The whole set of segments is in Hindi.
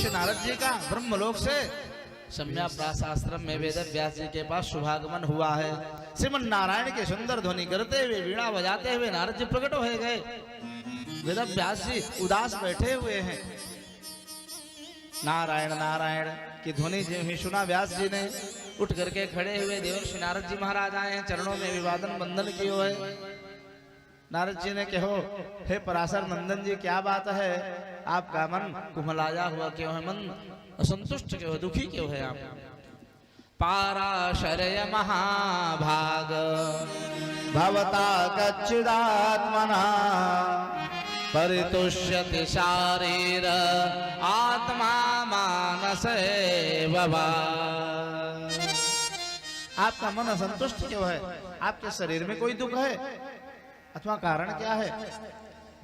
ऋषि नारद जी का ब्रह्मलोक से सम्या प्राशास्त्रम में वेद व्यास जी के पास शुभागमन हुआ है। श्रीमन नारायण के सुंदर ध्वनि करते हुए वीणा बजाते हुए नारद जी प्रकट हो गए। वेद व्यास जी उदास बैठे हुए हैं। नारायण नारायण की ध्वनि जो ही सुना व्यास जी ने उठ करके खड़े हुए देवर्षि नारद जी महाराज आए हैं, चरणों में अभिवादन बंदन किए हुए। नारद जी ने कहो, हे पराशर नंदन जी क्या बात है, आपका मन कुमलाया हुआ क्यों है, मन असंतुष्ट क्यों है, दुखी क्यों है आप? पाराशरय महाभाग भवता कच्चिदात्मना परितुष्यति शारीर आत्मा मानसे बवा। आपका मन असंतुष्ट क्यों है? आपके शरीर में कोई दुख है अथवा कारण क्या है?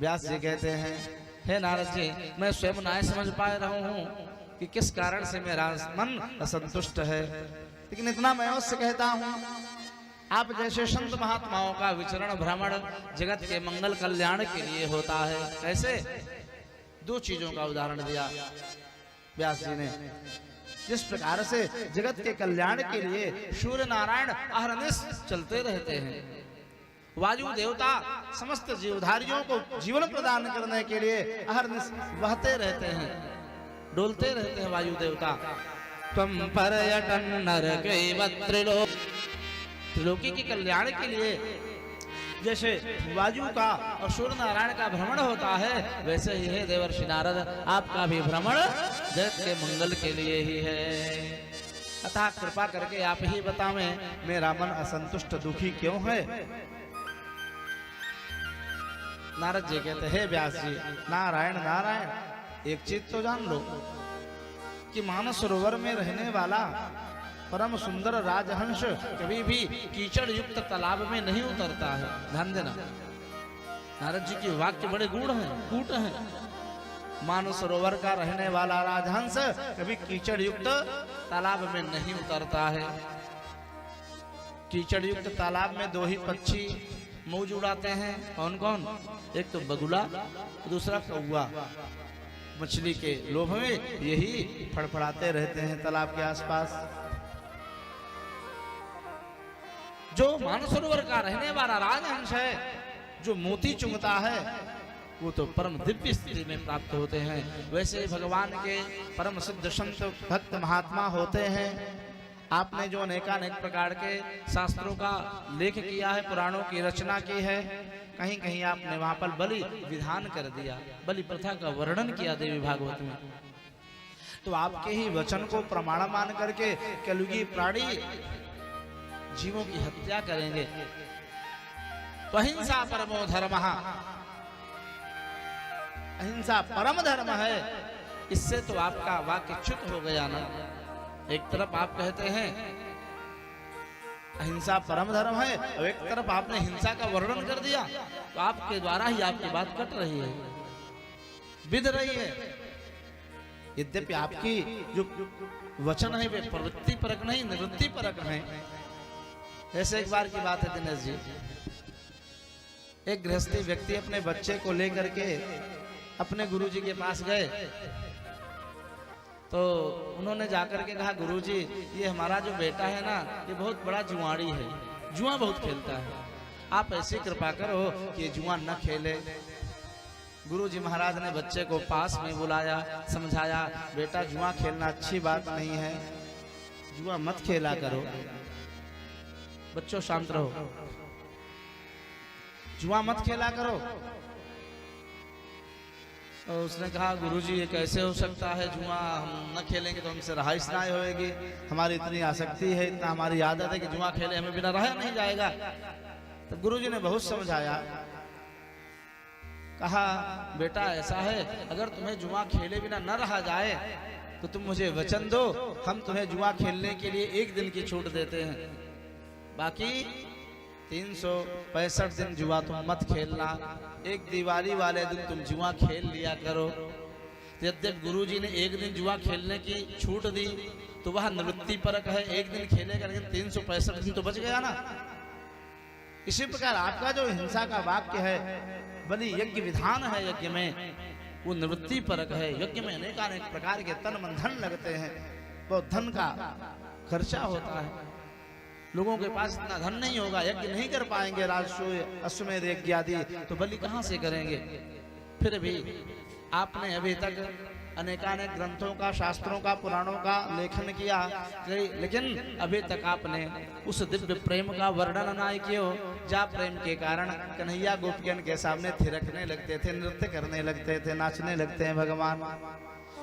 व्यास जी कहते हैं, हे नारद जी, मैं स्वयं ना समझ पा रहा हूँ कि किस कारण से मेरा मन असंतुष्ट है, लेकिन इतना मैं उससे कहता हूँ, आप जैसे संत महात्माओं का विचरण भ्रमण जगत के मंगल कल्याण के लिए होता है। कैसे? दो चीजों का उदाहरण दिया व्यास जी ने। जिस प्रकार से जगत के कल्याण के लिए सूर्य नारायण अहरनिश चलते रहते हैं, वायु देवता समस्त जीवधारियों को जीवन प्रदान करने के लिए अहरनिश बहते रहते हैं, डोलते रहते हैं वायु देवता। त्वं पर्यटन नरकैव त्रिलोकी के कल्याण के लिए जैसे वायु का और सूर्य नारायण का भ्रमण होता है, वैसे ही है देवर्षि नारद, आपका भी भ्रमण जगत के मंगल के लिए ही है। अतः कृपा करके आप ही बतावें, मेरा मन असंतुष्ट दुखी क्यों है? नारद जी कहते, हे व्यास जी, नारायण नारायण, एक चीज तो जान लो कि मानस सरोवर में रहने वाला परम सुंदर राजहंस कभी भी कीचड़ युक्त तालाब में नहीं उतरता है। ध्यान देना, नारद जी के वाक्य बड़े गूढ़ हैं, कूट हैं। मानस सरोवर का रहने वाला राजहंस कभी कीचड़ युक्त तालाब में नहीं उतरता है। कीचड़ युक्त तालाब में दो ही पक्षी मौज उड़ाते हैं। कौन कौन? एक तो बगुला, दूसरा कौवा। मछली के लोभ में यही फड़फड़ाते रहते हैं तालाब के आसपास। जो मानसरोवर का रहने वाला राजहंस है, जो मोती चुंगता है, वो तो परम दिव्य स्थिति में प्राप्त होते हैं। वैसे भगवान के परम सिद्ध संत भक्त महात्मा होते हैं। आपने जो अनेकानेक प्रकार के शास्त्रों का लेख किया है, पुराणों की रचना की है, कहीं कहीं आपने वहां पर बलि विधान कर दिया, बलि प्रथा का वर्णन किया देवी भागवत में। तो आपके ही वचन को प्रमाण मान करके कलयुगी प्राणी जीवों की हत्या करेंगे। तो अहिंसा परमो धर्मः, अहिंसा परम धर्म है। इससे तो आपका वाक्य च्युत हो गया ना। एक तरफ आप कहते हैं अहिंसा परम धर्म है, और एक तरफ आपने हिंसा का वर्णन कर दिया, तो आपके द्वारा ही आपकी बात कट रही है, विध रही है। यद्यपि आपकी जो वचन है वे प्रवृत्ति परक नहीं, निवृत्ति परक है। ऐसे एक बार की बात है दिनेश जी, एक गृहस्थी व्यक्ति अपने बच्चे को लेकर के अपने गुरुजी के पास गए। तो उन्होंने जाकर के कहा, गुरुजी, ये हमारा जो बेटा है ना, ये बहुत बड़ा जुआड़ी है, जुआ बहुत खेलता है, आप ऐसी कृपा करो कि जुआ न खेले। गुरुजी महाराज ने बच्चे को पास में बुलाया, समझाया, बेटा जुआ खेलना अच्छी बात नहीं है, जुआ मत खेला करो, बच्चों शांत रहो, जुआ मत खेला करो। तो उसने कहा, गुरुजी ये कैसे हो सकता है, जुआ हम न खेलेंगे तो हमसे रहाइश ना होएगी, हमारी इतनी आसक्ति है, इतना हमारी आदत है कि जुआ खेले हमें बिना रहा नहीं जाएगा। तो गुरुजी ने बहुत समझाया, कहा, बेटा ऐसा है, अगर तुम्हें जुआ खेले बिना न रहा जाए तो तुम मुझे वचन दो, हम तुम्हें जुआ खेलने के लिए एक दिन की छूट देते हैं, बाकी 365 दिन जुआ तुम मत खेलना, एक दिवाली वाले दिन तुम जुआ खेल लिया करो। यद्यपि गुरुजी ने एक दिन जुआ खेलने की छूट दी तो वह निवृत्ति परक है, एक दिन खेलेगा, लेकिन 365 दिन तो बच गया ना। इसी प्रकार आपका जो हिंसा का वाक्य है, बलि यज्ञ विधान है, यज्ञ में वो निवृत्ति परक है। यज्ञ में अनेक प्रकार के तन मन धन लगते हैं, बहुत धन का खर्चा होता है। लोगों के पास इतना धन नहीं होगा, यज्ञ नहीं कर पाएंगे, राजसूय अश्वमेध यज्ञ आदि, तो बलि कहाँ से करेंगे। फिर भी आपने अभी तक अनेकानेक ग्रंथों का, शास्त्रों का, पुराणों का लेखन किया, लेकिन अभी तक आपने उस दिव्य प्रेम का वर्णन नहीं किया, जा प्रेम के कारण कन्हैया गोपियन के सामने थिरकने लगते थे, नृत्य करने लगते थे, नाचने लगते हैं भगवान।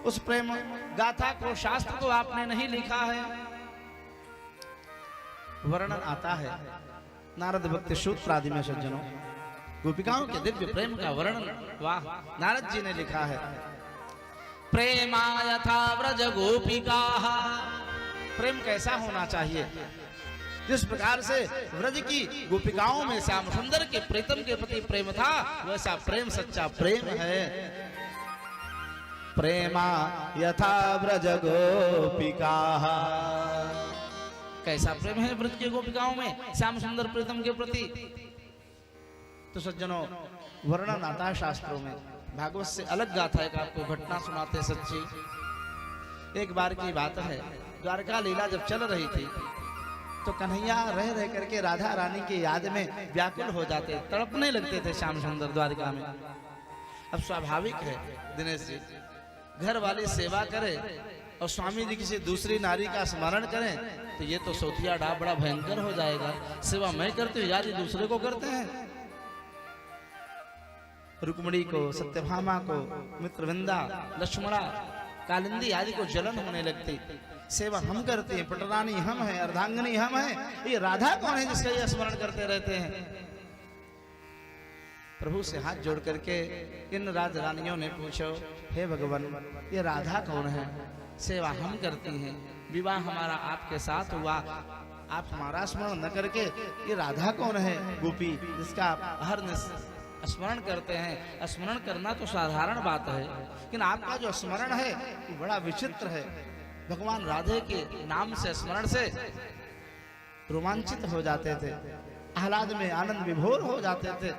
उस प्रेम गाथा को, शास्त्र को आपने नहीं लिखा है, वर्णन आता है नारद भक्ति सूत्र आदि में सज्जनों। गोपिकाओं के दिव्य प्रेम का वर्णन वाह नारद जी ने लिखा है। प्रेमा यथा व्रज गोपिका, प्रेम कैसा होना चाहिए, जिस प्रकार से व्रज की गोपिकाओं में श्याम सुंदर के प्रीतम के प्रति प्रेम था, वैसा प्रेम सच्चा प्रेम है। प्रेमा यथा व्रज गोपिका, कैसा प्रेम है व्रज के गोपिकाओं में श्याम सुंदर प्रीतम के प्रति। तो सज्जनों वर्णन आता है शास्त्रों में, भागवत से अलग गाथा एक आपको घटना सुनाते सच्ची। एक बार की बात है, द्वारका लीला जब चल रही थी तो कन्हैया रह रह करके राधा रानी की याद में व्याकुल हो जाते, तड़पने लगते थे श्याम सुंदर द्वारका में। अब स्वाभाविक है दिनेश जी, घर वाली सेवा करे और स्वामी जी किसी दूसरी नारी का स्मरण करें तो ये तो सोथिया डाब बड़ा भयंकर हो जाएगा। सेवा मैं करती हूँ, याद दूसरे को करते हैं। रुक्मिणी को, सत्यभामा को, मित्रविंदा, लक्ष्मणा, कालिंदी आदि को जलन होने लगती। सेवा हम करते हैं, पटरानी हम हैं, अर्धांगिनी हम हैं, ये राधा कौन है जिसका ये स्मरण करते रहते हैं। प्रभु से हाथ जोड़ करके इन राज रानियों ने पूछो, हे भगवान ये राधा कौन है, सेवा हम करती हैं, विवाह हमारा आपके साथ हुआ, आप हमारा स्मरण न करके ये राधा कौन है गोपी जिसका आप हर स्मरण करते हैं। स्मरण करना तो साधारण बात है, लेकिन आपका जो स्मरण है वो बड़ा विचित्र है। भगवान राधे के नाम से, स्मरण से रोमांचित हो जाते थे, आह्लाद में आनंद विभोर हो जाते थे।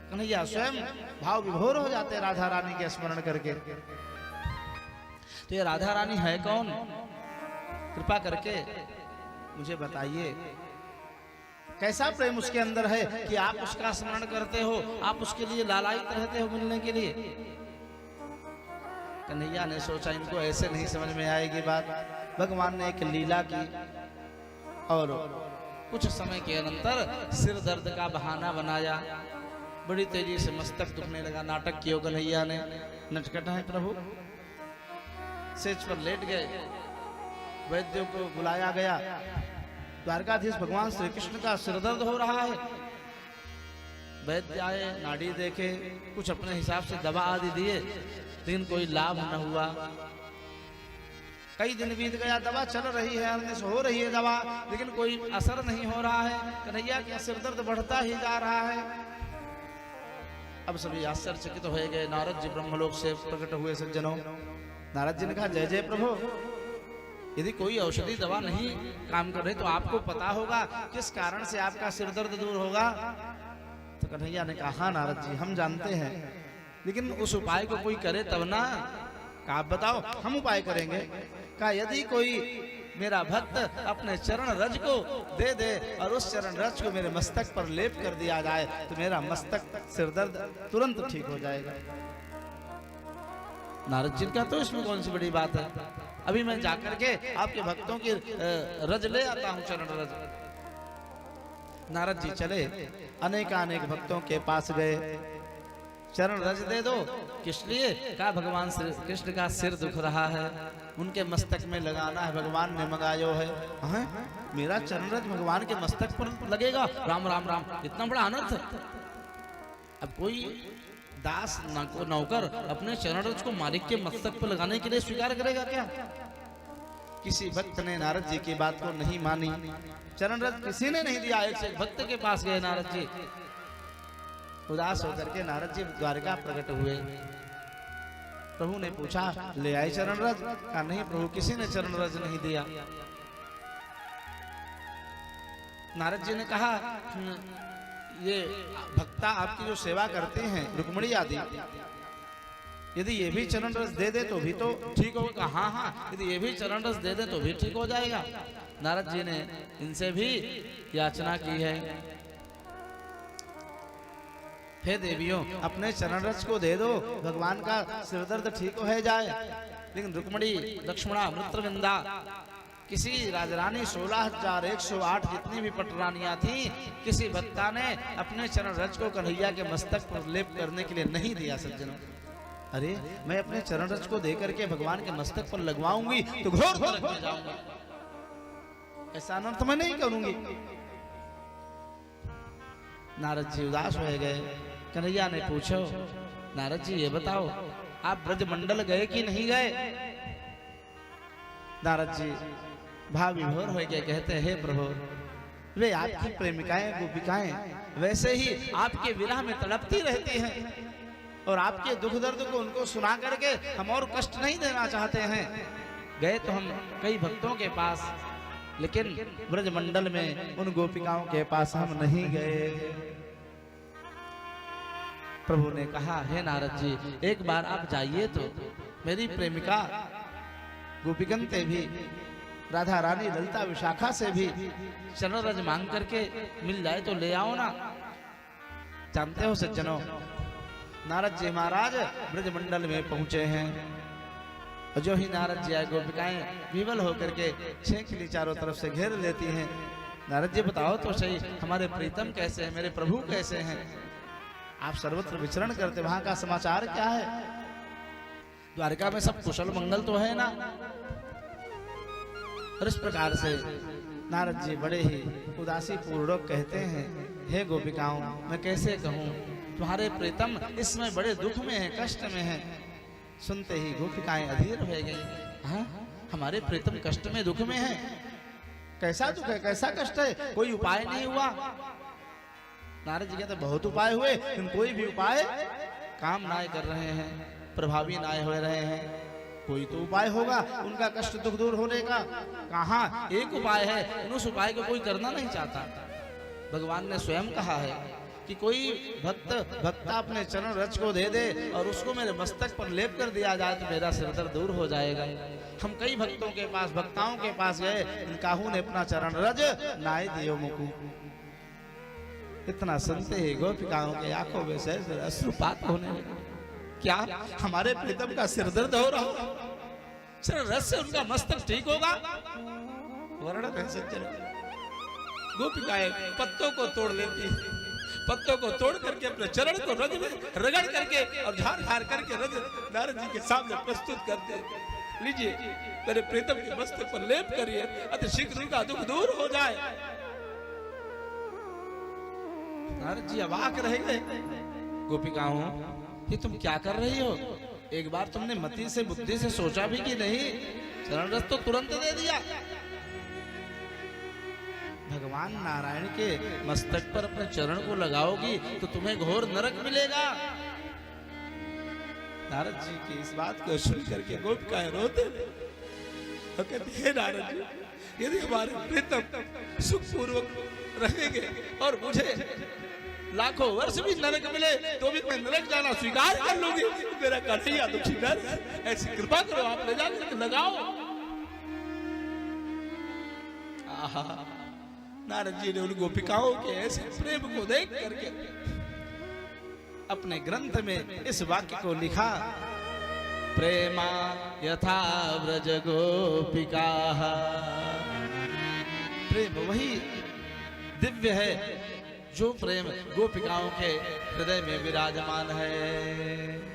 कन्हैया स्वयं भाव विभोर हो जाते राधा रानी के स्मरण करके। तो ये राधा रानी है कौन, कृपा करके मुझे बताइए। कैसा प्रेम उसके अंदर है कि आप उसका स्मरण करते हो, आप उसके लिए लालायित रहते हो मिलने के लिए। कन्हैया ने सोचा इनको ऐसे नहीं समझ में आएगी बात। भगवान ने एक लीला की और कुछ समय के अनंतर सिर दर्द का बहाना बनाया, बड़ी तेजी से मस्तक दुखने लगा। नाटक किया कन्हैया ने, नटखट है प्रभु। सेज पर लेट गए, वैद्यों को बुलाया गया। द्वारकाधीश भगवान श्री कृष्ण का सिर दर्द हो रहा है। वैद्य आए, नाड़ी देखे, कुछ अपने हिसाब से दवा आदि दिए, लेकिन कोई लाभ न हुआ। कई दिन बीत गया, दवा चल रही है, अर्निश हो रही है दवा, लेकिन कोई असर नहीं हो रहा है। कन्हैया का सिर दर्द बढ़ता ही जा रहा है। अब सभी आश्चर्यचकित तो हो गए। नारद जी ब्रह्मलोक से प्रकट हुए सज्जनों। नारद जी ने कहा, जय जय प्रभु, यदि कोई औषधि दवा नहीं काम कर रही तो आपको पता होगा किस कारण से आपका सिर दर्द दूर होगा। तो कन्हैया ने कहा, हाँ नारद जी हम जानते हैं, लेकिन उस उपाय को कोई करे तब ना। कहा, आप बताओ, हम उपाय करेंगे। कहा, यदि कोई मेरा भक्त अपने चरण रज को दे दे और उस चरण रज को मेरे मस्तक पर लेप कर दिया जाए तो मेरा मस्तक सिर दर्द तुरंत ठीक हो जाएगा। नारद जी का तो इसमें कौन सी बड़ी बात है, अभी मैं जाकर के आपके भक्तों की रज ले आता हूं, चरण रज। नारद जी चले, अनेकानेक भक्तों के पास गए, चरण रज दे दो। किस लिए? कहा, भगवान श्री कृष्ण का सिर दुख रहा है, उनके मस्तक में लगाना है, भगवान ने मंगायो है। मेरा चरण रज भगवान के मस्तक पर लगेगा? राम राम राम, इतना बड़ा अनर्थ। अब कोई दास नौकर अपने चरण रज को मालिक के मस्तक पर लगाने के लिए स्वीकार करेगा क्या? किसी भक्त ने नारद जी की बात को नहीं मानी, चरण रज किसी ने नहीं दिया। एक से एक भक्त के पास गए नारद जी, उदास होकर के नारद जी द्वारका प्रकट हुए। प्रभु ने पूछा, ले आए चरण रज? कहा, नहीं प्रभु, किसी ने चरण रज नहीं दिया। नारद जी ने कहा, ये भक्ता आपकी जो सेवा करते हैं रुक्मिणी आदि, यदि ये भी चरण रस दे दे तो भी तो ठीक होगा। हाँ हाँ, यदि ये भी चरण रस दे दे तो भी ठीक हो जाएगा। नारद जी ने इनसे भी याचना की है, हे देवियों अपने चरण रस को दे दो, भगवान का सिरदर्द ठीक हो जाए। लेकिन रुक्मणी, लक्ष्मणा, मित्रविंदा, किसी राजरानी 16,108 जितनी भी पटरानियां थी, किसी भक्ता ने अपने चरण रज को कन्हैया के मस्तक पर लेप करने के लिए नहीं दिया। सज्जनों, अरे मैं अपने चरण रज को दे करके भगवान के मस्तक पर लगवाऊंगी तो घोर नरक में जाऊंगा, ऐसा अनर्थ मैं नहीं करूंगी। नारद जी उदास हो गए। कन्हैया ने पूछो, नारद जी ये बताओ आप ब्रजमंडल गए कि नहीं गए? नारद जी भाव विभोर हो गए, कहते हैं हे प्रभु, वे आपकी प्रेमिकाएं गोपिकाएं वैसे ही आपके विरह में तड़पती रहती हैं और आपके दुख दर्द को उनको सुना करके हम और कष्ट नहीं देना चाहते हैं। गए तो हम कई भक्तों के पास, लेकिन ब्रजमंडल में उन गोपिकाओं के पास हम नहीं गए। प्रभु ने कहा, हे नारद जी एक बार आप जाइए तो मेरी प्रेमिका गोपिकंते भी, राधा रानी ललिता विशाखा से भी चरण रज मांग करके मिल जाए तो ले आओ ना। जानते हो सज्जनों, नारद जी महाराज ब्रजमंडल में पहुंचे हैं और जो ही नारद जी आए, गोपिकाएं विवल होकर के छेंकली चारों तरफ से घेर लेती हैं। नारद जी बताओ तो सही, हमारे प्रीतम कैसे हैं, मेरे प्रभु कैसे हैं? आप सर्वत्र विचरण करते, वहां का समाचार क्या है? द्वारका में सब कुशल मंगल तो है ना? और इस प्रकार से नारद जी बड़े ही उदासी पूर्वक कहते हैं, हे गोपिकाओं मैं कैसे कहूँ, तुम्हारे प्रीतम इसमें बड़े दुख में है, कष्ट में है। सुनते ही गोपिकाएं अधीर हो गई। हाँ, हमारे प्रीतम कष्ट में दुख में है? कैसा दुख है, कैसा कष्ट है? कोई उपाय नहीं हुआ? नारद जी कहते बहुत उपाय हुए, लेकिन कोई भी उपाय काम ना कर रहे हैं, प्रभावी ना हो रहे हैं। कोई तो उपाय होगा उनका कष्ट दुख दूर होने का। कहाँ एक उपाय है, उस उपाय को कोई करना नहीं चाहता। भगवान ने स्वयं कहा है कि कोई भक्ता अपने चरण रज को दे दे और उसको मेरे मस्तक पर लेप कर दिया जाए तो मेरा सिर दर्द दूर हो जाएगा। हम कई भक्तों के पास, भक्ताओं के पास गए, काहू ने अपना चरण रज नाय दियो मुकु। इतना सुनते ही गोपिकाओं के आंखों में से अश्रुपात होने लगे। क्या हमारे प्रीतम का सिर दर्द हो रहा हो? सिर रस से उनका मस्तक ठीक होगा? वर्णन है सज्जन। गोपिकाएं पत्तों को तोड़ लेती, पत्तों को तोड़ करके अपने चरण को रज में रगड़ करके और झाड़ झाड़ करके रज नारद जी के सामने प्रस्तुत करते। लीजिए मेरे प्रीतम के मस्तक पर लेप करिए, अति शीघ्र उनका दुख दूर हो जाए। नारद जी अवाक रह गए। गोपिकाओं ये तुम क्या कर रही हो? एक बार तुमने मति से बुद्धि से सोचा भी कि नहीं? चरण रस तो तुरंत दे दिया। भगवान नारायण के मस्तक पर अपने चरण को लगाओगी तो तुम्हें घोर नरक मिलेगा। नारद जी की इस बात को सुन करके गोपिकाएं रोते और कहती है, नारद जी यदि हमारे प्रीतम सुखपूर्वक रहेंगे और मुझे लाखों वर्ष भी नरक मिले तो भी मैं नरक जाना स्वीकार कर लूंगी। मेरा कन्हैया दुखी नर, ऐसी कृपा करो आप ले जाकर लगाओ। आहा, नारद जी ने उन गोपिकाओं के ऐसे प्रेम को देख करके अपने ग्रंथ में इस वाक्य को लिखा, प्रेमा यथा व्रज गोपिका। प्रेम वही दिव्य है जो प्रेम गोपिकाओं के हृदय में विराजमान है।